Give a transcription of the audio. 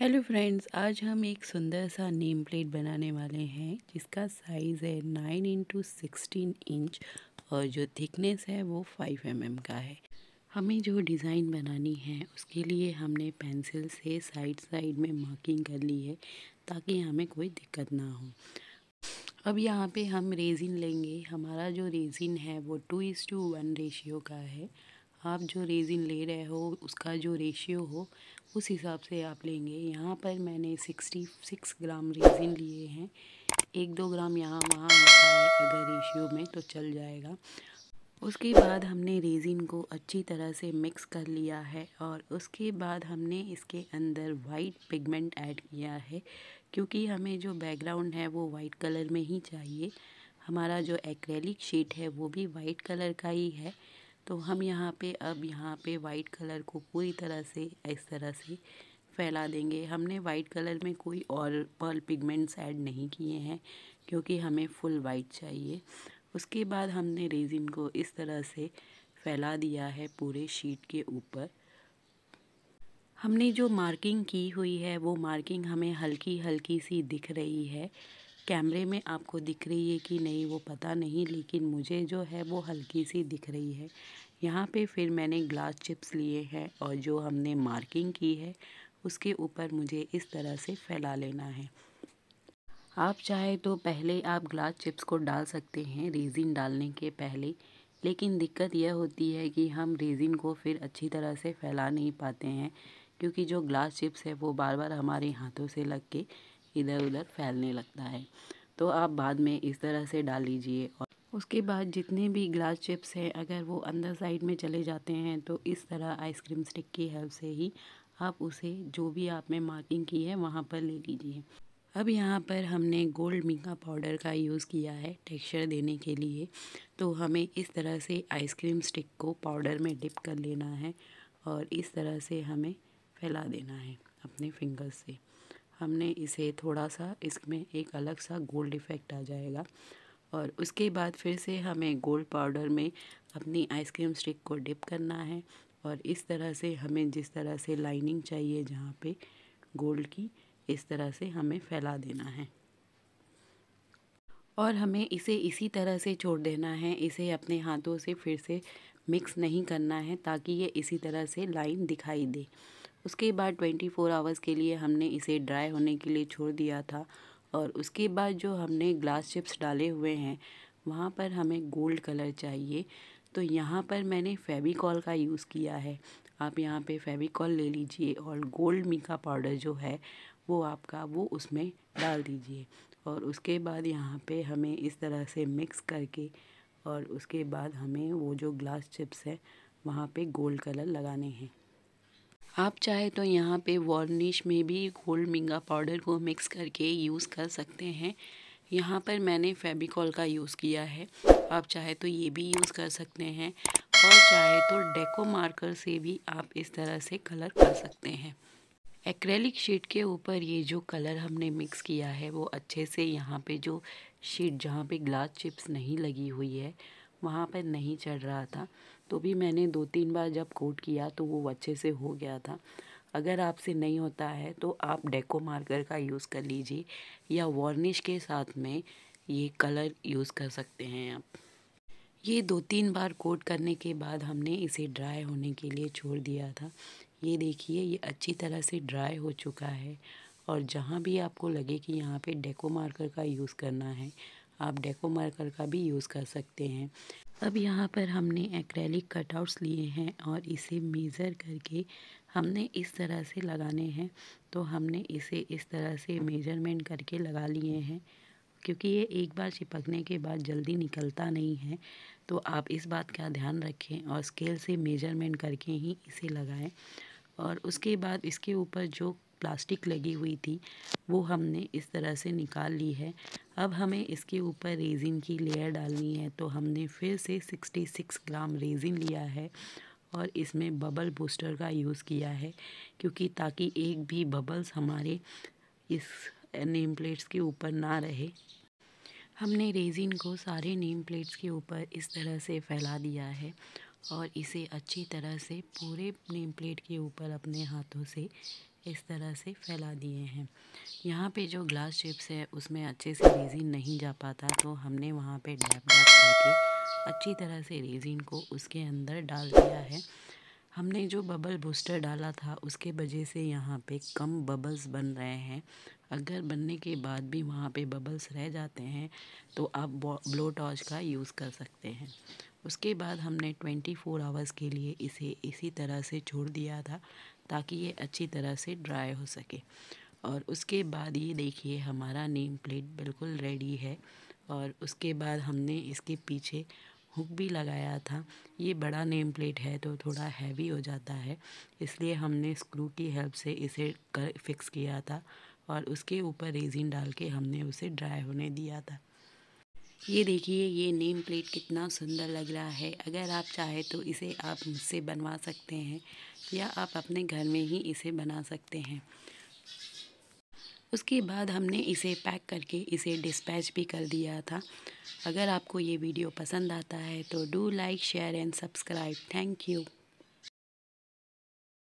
Hello friends, आज हम एक सुंदर सा नेम प्लेट बनाने वाले हैं जिसका साइज़ है 9x16 इंच और जो थिकनेस है वो 5 mm का है। हमें जो डिज़ाइन बनानी है उसके लिए हमने पेंसिल से साइड साइड में मार्किंग कर ली है ताकि हमें कोई दिक्कत ना हो। अब यहाँ पे हम रेज़िन लेंगे। हमारा जो रेज़िन है वो 2:1 रेशियो का है। आप जो रेज़िन ले रहे हो उसका जो रेशियो हो उस हिसाब से आप लेंगे। यहाँ पर मैंने 66 ग्राम रेज़िन लिए हैं। 1-2 ग्राम यहाँ वहाँ होता है अगर रेशियो में तो चल जाएगा। उसके बाद हमने रेज़िन को अच्छी तरह से मिक्स कर लिया है और उसके बाद हमने इसके अंदर वाइट पिगमेंट ऐड किया है क्योंकि हमें जो बैकग्राउंड है वो वाइट कलर में ही चाहिए। हमारा जो एक्रेलिक शीट है वो भी वाइट कलर का ही है, तो हम यहाँ पे वाइट कलर को पूरी तरह से इस तरह से फैला देंगे। हमने वाइट कलर में कोई और पर्ल पिगमेंट्स ऐड नहीं किए हैं क्योंकि हमें फुल वाइट चाहिए। उसके बाद हमने रेज़िन को इस तरह से फैला दिया है पूरे शीट के ऊपर। हमने जो मार्किंग की हुई है वो मार्किंग हमें हल्की हल्की सी दिख रही है। कैमरे में आपको दिख रही है कि नहीं वो पता नहीं, लेकिन मुझे जो है वो हल्की सी दिख रही है। यहाँ पे फिर मैंने ग्लास चिप्स लिए हैं और जो हमने मार्किंग की है उसके ऊपर मुझे इस तरह से फैला लेना है। आप चाहे तो पहले आप ग्लास चिप्स को डाल सकते हैं रेज़िन डालने के पहले, लेकिन दिक्कत यह होती है कि हम रेज़िन को फिर अच्छी तरह से फैला नहीं पाते हैं क्योंकि जो ग्लास चिप्स है वो बार बार हमारे हाथों से लग के इधर उधर फैलने लगता है। तो आप बाद में इस तरह से डाल लीजिए और उसके बाद जितने भी ग्लास चिप्स हैं अगर वो अंदर साइड में चले जाते हैं तो इस तरह आइसक्रीम स्टिक की हेल्प से ही आप उसे जो भी आपने मार्किंग की है वहाँ पर ले लीजिए। अब यहाँ पर हमने गोल्ड मीका पाउडर का यूज़ किया है टेक्सचर देने के लिए, तो हमें इस तरह से आइसक्रीम स्टिक को पाउडर में डिप कर लेना है और इस तरह से हमें फैला देना है अपने फिंगर्स से। हमने इसे थोड़ा सा, इसमें एक अलग सा गोल्ड इफ़ेक्ट आ जाएगा और उसके बाद फिर से हमें गोल्ड पाउडर में अपनी आइसक्रीम स्टिक को डिप करना है और इस तरह से हमें जिस तरह से लाइनिंग चाहिए जहाँ पे गोल्ड की, इस तरह से हमें फैला देना है और हमें इसे इसी तरह से छोड़ देना है। इसे अपने हाथों से फिर से मिक्स नहीं करना है ताकि ये इसी तरह से लाइन दिखाई दे। उसके बाद 24 आवर्स के लिए हमने इसे ड्राई होने के लिए छोड़ दिया था और उसके बाद जो हमने ग्लास चिप्स डाले हुए हैं वहाँ पर हमें गोल्ड कलर चाहिए, तो यहाँ पर मैंने फेविकॉल का यूज़ किया है। आप यहाँ पे फेविकॉल ले लीजिए और गोल्ड मीका पाउडर जो है वो आपका वो उसमें डाल दीजिए और उसके बाद यहाँ पे हमें इस तरह से मिक्स करके और उसके बाद हमें वो जो ग्लास चिप्स है वहाँ पे गोल्ड कलर लगाने हैं। आप चाहे तो यहाँ पे वार्निश में भी गोल्ड मीका पाउडर को मिक्स करके यूज़ कर सकते हैं। यहाँ पर मैंने फेविकॉल का यूज़ किया है, आप चाहे तो ये भी यूज़ कर सकते हैं और चाहे तो डेको मार्कर से भी आप इस तरह से कलर कर सकते हैं। एक्रेलिक शीट के ऊपर ये जो कलर हमने मिक्स किया है वो अच्छे से यहाँ पे जो शीट जहाँ पे ग्लास चिप्स नहीं लगी हुई है वहाँ पर नहीं चढ़ रहा था, तो भी मैंने 2-3 बार जब कोट किया तो वो अच्छे से हो गया था। अगर आपसे नहीं होता है तो आप डेको मार्कर का यूज़ कर लीजिए या वार्निश के साथ में ये कलर यूज़ कर सकते हैं आप। ये 2-3 बार कोट करने के बाद हमने इसे ड्राई होने के लिए छोड़ दिया था। ये देखिए ये अच्छी तरह से ड्राई हो चुका है और जहाँ भी आपको लगे कि यहाँ पे डेको मार्कर का यूज़ करना है आप डेको मार्कर का भी यूज़ कर सकते हैं। अब यहाँ पर हमने एक्रेलिक कटआउट्स लिए हैं और इसे मेज़र करके हमने इस तरह से लगाने हैं, तो हमने इसे इस तरह से मेजरमेंट करके लगा लिए हैं क्योंकि ये एक बार चिपकने के बाद जल्दी निकलता नहीं है, तो आप इस बात का ध्यान रखें और स्केल से मेजरमेंट करके ही इसे लगाएं। और उसके बाद इसके ऊपर जो प्लास्टिक लगी हुई थी वो हमने इस तरह से निकाल ली है। अब हमें इसके ऊपर रेज़िन की लेयर डालनी है, तो हमने फिर से 66 ग्राम रेज़िन लिया है और इसमें बबल बूस्टर का यूज़ किया है क्योंकि ताकि एक भी बबल्स हमारे इस नेम प्लेट्स के ऊपर ना रहे। हमने रेज़िन को सारे नेम प्लेट्स के ऊपर इस तरह से फैला दिया है और इसे अच्छी तरह से पूरे नेम प्लेट के ऊपर अपने हाथों से इस तरह से फैला दिए हैं। यहाँ पे जो ग्लास चिप्स है उसमें अच्छे से रेज़िन नहीं जा पाता, तो हमने वहाँ पे डैप डैप करके अच्छी तरह से रेज़िन को उसके अंदर डाल दिया है। हमने जो बबल बूस्टर डाला था उसके वजह से यहाँ पे कम बबल्स बन रहे हैं। अगर बनने के बाद भी वहाँ पे बबल्स रह जाते हैं तो आप ब्लो टॉर्च का यूज़ कर सकते हैं। उसके बाद हमने 24 आवर्स के लिए इसे इसी तरह से छोड़ दिया था ताकि ये अच्छी तरह से ड्राई हो सके। और उसके बाद ये देखिए हमारा नेम प्लेट बिल्कुल रेडी है। और उसके बाद हमने इसके पीछे हुक भी लगाया था। ये बड़ा नेम प्लेट है तो थोड़ा हैवी हो जाता है, इसलिए हमने स्क्रू की हेल्प से इसे फिक्स किया था और उसके ऊपर रेज़िन डाल के हमने उसे ड्राई होने दिया था। ये देखिए ये नेम प्लेट कितना सुंदर लग रहा है। अगर आप चाहे तो इसे आप मुझसे बनवा सकते हैं या आप अपने घर में ही इसे बना सकते हैं। उसके बाद हमने इसे पैक करके इसे डिस्पैच भी कर दिया था। अगर आपको ये वीडियो पसंद आता है तो do like share and subscribe. Thank you.